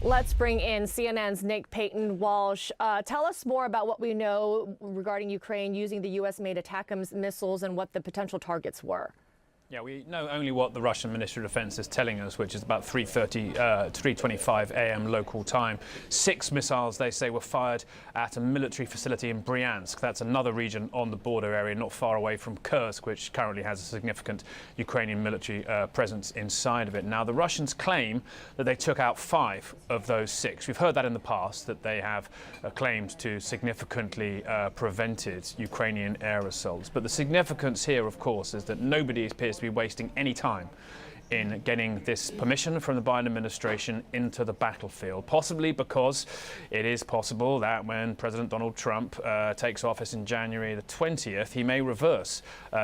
Let's bring in CNN's Nick Paton Walsh. Tell us more about what we know regarding Ukraine using the US-made ATACMS missiles and what the potential targets were. Yeah, we know only what the Russian Ministry of Defense is telling us, which is about 3:25 a.m. local time. 6 missiles, they say, were fired at a military facility in Bryansk. That's another region on the border area, not far away from Kursk, which currently has a significant Ukrainian military presence inside of it. Now, the Russians claim that they took out 5 of those 6. We've heard that in the past, that they have claimed to significantly prevented Ukrainian air assaults. But the significance here, of course, is that nobody appears to be wasting any time in getting this permission from the Biden administration into the battlefield, possibly because it is possible that when President Donald Trump takes office in January the 20th, he may reverse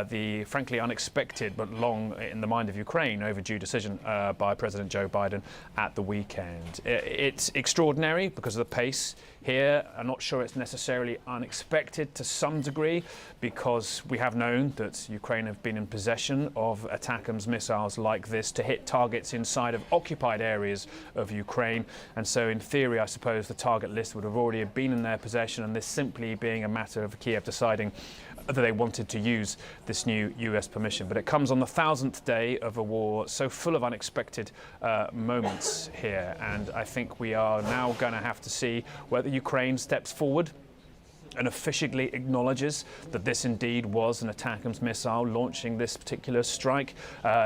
the frankly unexpected but long in the mind of Ukraine overdue decision by President Joe Biden at the weekend. It's extraordinary because of the pace here. I'm not sure it's necessarily unexpected to some degree, because we have known that Ukraine have been in possession of ATACMS missiles like this to hit targets inside of occupied areas of Ukraine. And so in theory, I suppose the target list would have already been in their possession, and this simply being a matter of Kyiv deciding that they wanted to use this new US permission. But it comes on the 1,000th day of a war so full of unexpected moments here. And I think we are now going to have to see whether Ukraine steps forward and officially acknowledges that this indeed was an ATACMS missile launching this particular strike.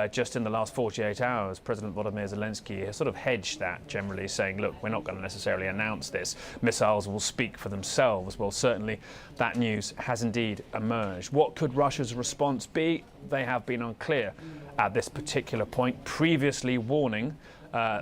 Just in the last 48 hours, President Volodymyr Zelensky has sort of hedged that, generally saying, look, we're not going to necessarily announce this. Missiles will speak for themselves. Well, certainly that news has indeed emerged. What could Russia's response be? They have been unclear at this particular point, previously warning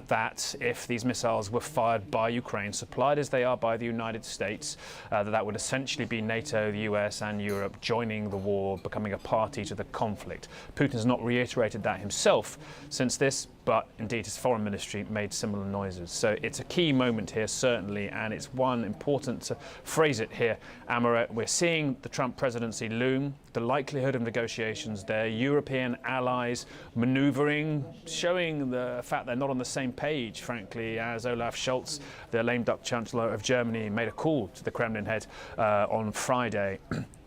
that if these missiles were fired by Ukraine, supplied as they are by the United States, that would essentially be NATO, the US and Europe joining the war, becoming a party to the conflict. Putin has not reiterated that himself since this, but indeed his foreign ministry made similar noises. So it's a key moment here, certainly, and it's one important to phrase it here, Amara. We're seeing the Trump presidency loom, the likelihood of negotiations there, European allies maneuvering, showing the fact they're not on the same page, frankly, as Olaf Scholz, the lame duck chancellor of Germany, made a call to the Kremlin head on Friday.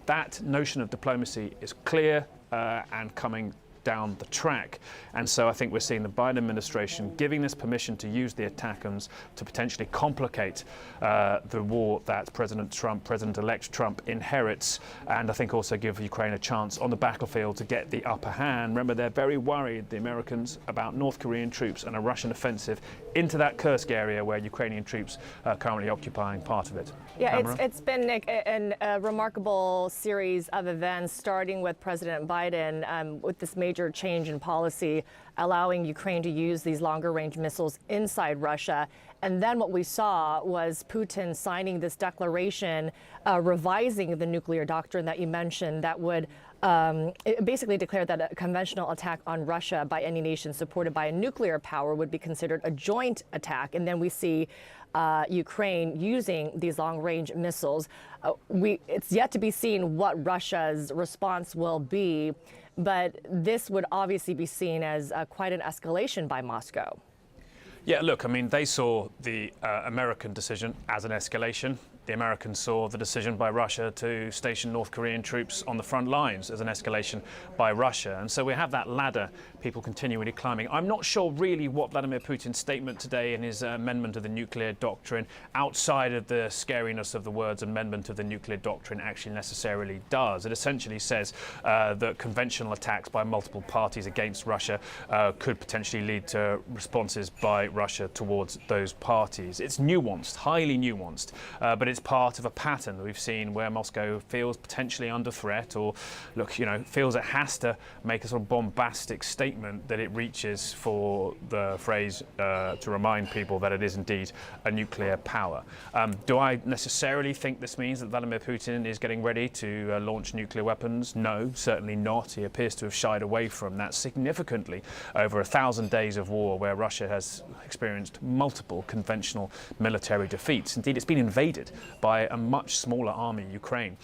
That notion of diplomacy is clear and coming down the track. And so I think we're seeing the Biden administration giving this permission to use the ATACMS to potentially complicate the war that President-elect Trump inherits, and I think also give Ukraine a chance on the battlefield to get the upper hand. Remember, they're very worried, the Americans, about North Korean troops and a Russian offensive into that Kursk area where Ukrainian troops are currently occupying part of it. Yeah, it's been, Nick, a remarkable series of events, starting with President Biden with this major change in policy, allowing Ukraine to use these longer-range missiles inside Russia. And then what we saw was Putin signing this declaration, revising the nuclear doctrine that you mentioned, that would basically declare that a conventional attack on Russia by any nation supported by a nuclear power would be considered a joint attack. And then we see Ukraine using these long-range missiles. It's yet to be seen what Russia's response will be, but this would obviously be seen as quite an escalation by Moscow. Yeah, look, I mean, they saw the American decision as an escalation. The Americans saw the decision by Russia to station North Korean troops on the front lines as an escalation by Russia. And so we have that ladder, people continually climbing. I'm not sure really what Vladimir Putin's statement today in his amendment of the nuclear doctrine, outside of the scariness of the words amendment of the nuclear doctrine, actually necessarily does. It essentially says that conventional attacks by multiple parties against Russia could potentially lead to responses by Russia towards those parties. It's nuanced, highly nuanced, but it's part of a pattern that we've seen where Moscow feels potentially under threat, or feels it has to make a sort of bombastic statement that it reaches for the phrase to remind people that it is indeed a nuclear power. Do I necessarily think this means that Vladimir Putin is getting ready to launch nuclear weapons? No, certainly not. He appears to have shied away from that significantly over 1,000 days of war where Russia has experienced multiple conventional military defeats. Indeed, it's been invaded by a much smaller army, Ukraine,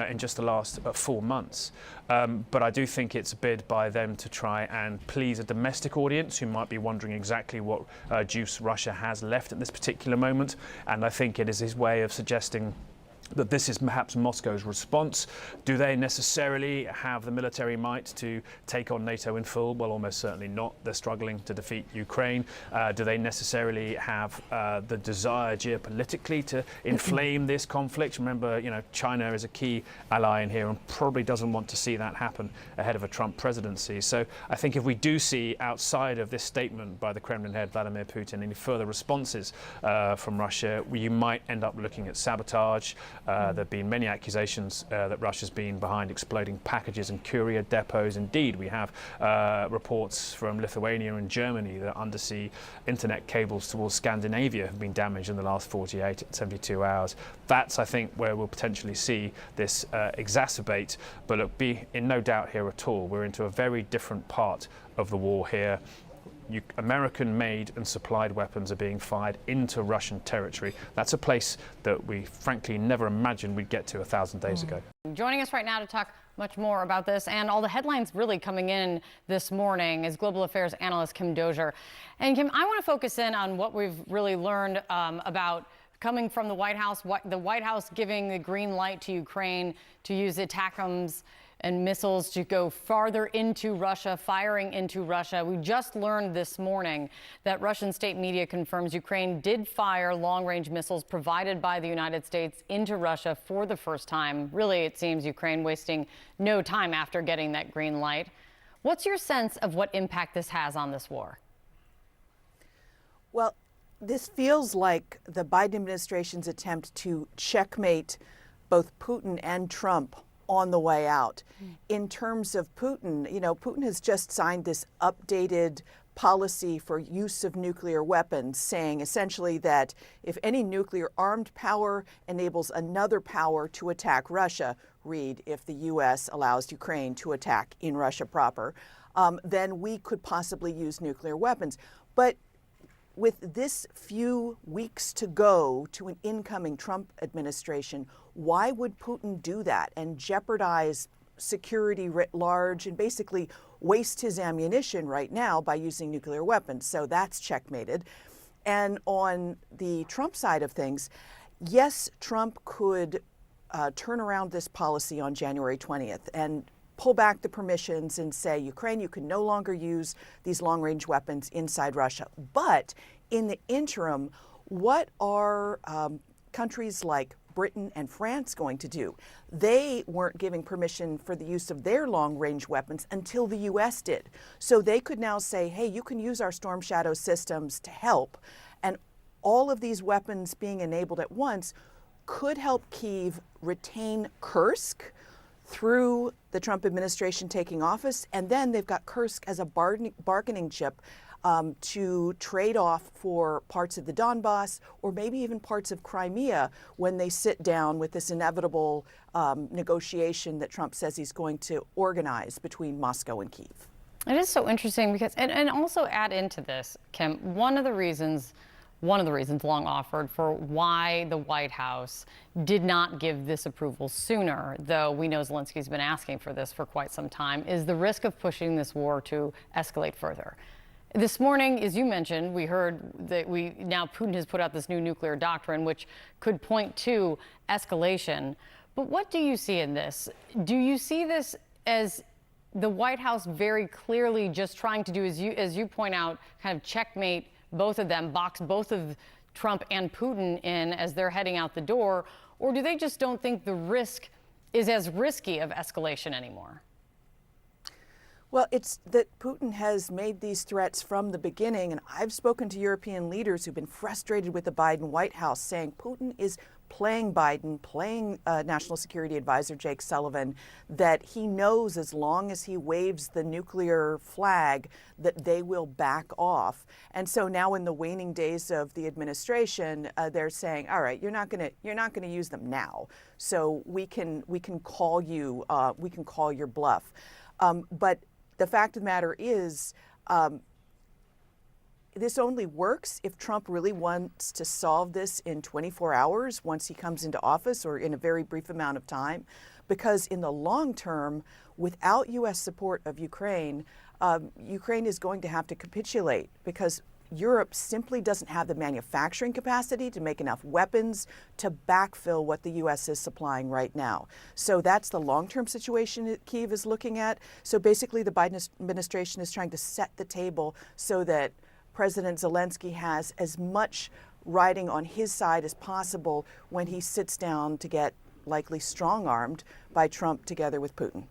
in just the last 4 months. But I do think it's a bid by them to try and please a domestic audience who might be wondering exactly what juice Russia has left at this particular moment. And I think it is his way of suggesting that this is perhaps Moscow's response. Do they necessarily have the military might to take on NATO in full? Well, almost certainly not. They're struggling to defeat Ukraine. Do they necessarily have the desire geopolitically to inflame this conflict? Remember, China is a key ally in here and probably doesn't want to see that happen ahead of a Trump presidency. So I think if we do see outside of this statement by the Kremlin head, Vladimir Putin, any further responses from Russia, you might end up looking at sabotage. There have been many accusations that Russia's been behind exploding packages and courier depots. Indeed, we have reports from Lithuania and Germany that undersea internet cables towards Scandinavia have been damaged in the last 48 to 72 hours. That's, I think, where we'll potentially see this exacerbate. But look, be in no doubt here at all. We're into a very different part of the war here. American-made and supplied weapons are being fired into Russian territory. That's a place that we frankly never imagined we'd get to 1,000 days ago. Joining us right now to talk much more about this and all the headlines really coming in this morning is global affairs analyst Kim Dozier. And Kim, I want to focus in on what we've really learned about coming from the White House giving the green light to Ukraine to use ATACMS and missiles to go farther into Russia, firing into Russia. We just learned this morning that Russian state media confirms Ukraine did fire long-range missiles provided by the United States into Russia for the first time. Really, it seems Ukraine wasting no time after getting that green light. What's your sense of what impact this has on this war? Well, this feels like the Biden administration's attempt to checkmate both Putin and Trump on the way out. In terms of Putin, Putin has just signed this updated policy for use of nuclear weapons, saying essentially that if any nuclear armed power enables another power to attack Russia, read if the U.S. allows Ukraine to attack in Russia proper, then we could possibly use nuclear weapons. But with this few weeks to go to an incoming Trump administration, why would Putin do that and jeopardize security writ large and basically waste his ammunition right now by using nuclear weapons? So that's checkmated. And on the Trump side of things, yes, Trump could turn around this policy on January 20th and pull back the permissions and say, Ukraine, you can no longer use these long-range weapons inside Russia. But in the interim, what are countries like Britain and France going to do? They weren't giving permission for the use of their long-range weapons until the U.S. did. So they could now say, hey, you can use our Storm Shadow systems to help. And all of these weapons being enabled at once could help Kyiv retain Kursk through the Trump administration taking office. And then they've got Kursk as a bargaining chip to trade off for parts of the Donbass or maybe even parts of Crimea when they sit down with this inevitable negotiation that Trump says he's going to organize between Moscow and Kyiv. It is so interesting because, and also add into this, Kim, one of the reasons long offered for why the White House did not give this approval sooner, though we know Zelensky's been asking for this for quite some time, is the risk of pushing this war to escalate further. This morning, as you mentioned, we heard that now Putin has put out this new nuclear doctrine, which could point to escalation. But what do you see in this? Do you see this as the White House very clearly just trying to do, as you point out, kind of checkmate both of them, box both of Trump and Putin in as they're heading out the door? Or do they just don't think the risk is as risky of escalation anymore? Well, it's that Putin has made these threats from the beginning, and I've spoken to European leaders who've been frustrated with the Biden White House, saying Putin is playing Biden, playing National Security Advisor Jake Sullivan, that he knows as long as he waves the nuclear flag that they will back off. And so now in the waning days of the administration, they're saying, all right, you're not going to use them now. So we can call your bluff. But the fact of the matter is, this only works if Trump really wants to solve this in 24 hours once he comes into office, or in a very brief amount of time, because in the long term, without U.S. support of Ukraine, Ukraine is going to have to capitulate, because Europe simply doesn't have the manufacturing capacity to make enough weapons to backfill what the U.S. is supplying right now. So that's the long-term situation that Kyiv is looking at. So basically the Biden administration is trying to set the table so that President Zelensky has as much riding on his side as possible when he sits down to get likely strong-armed by Trump together with Putin.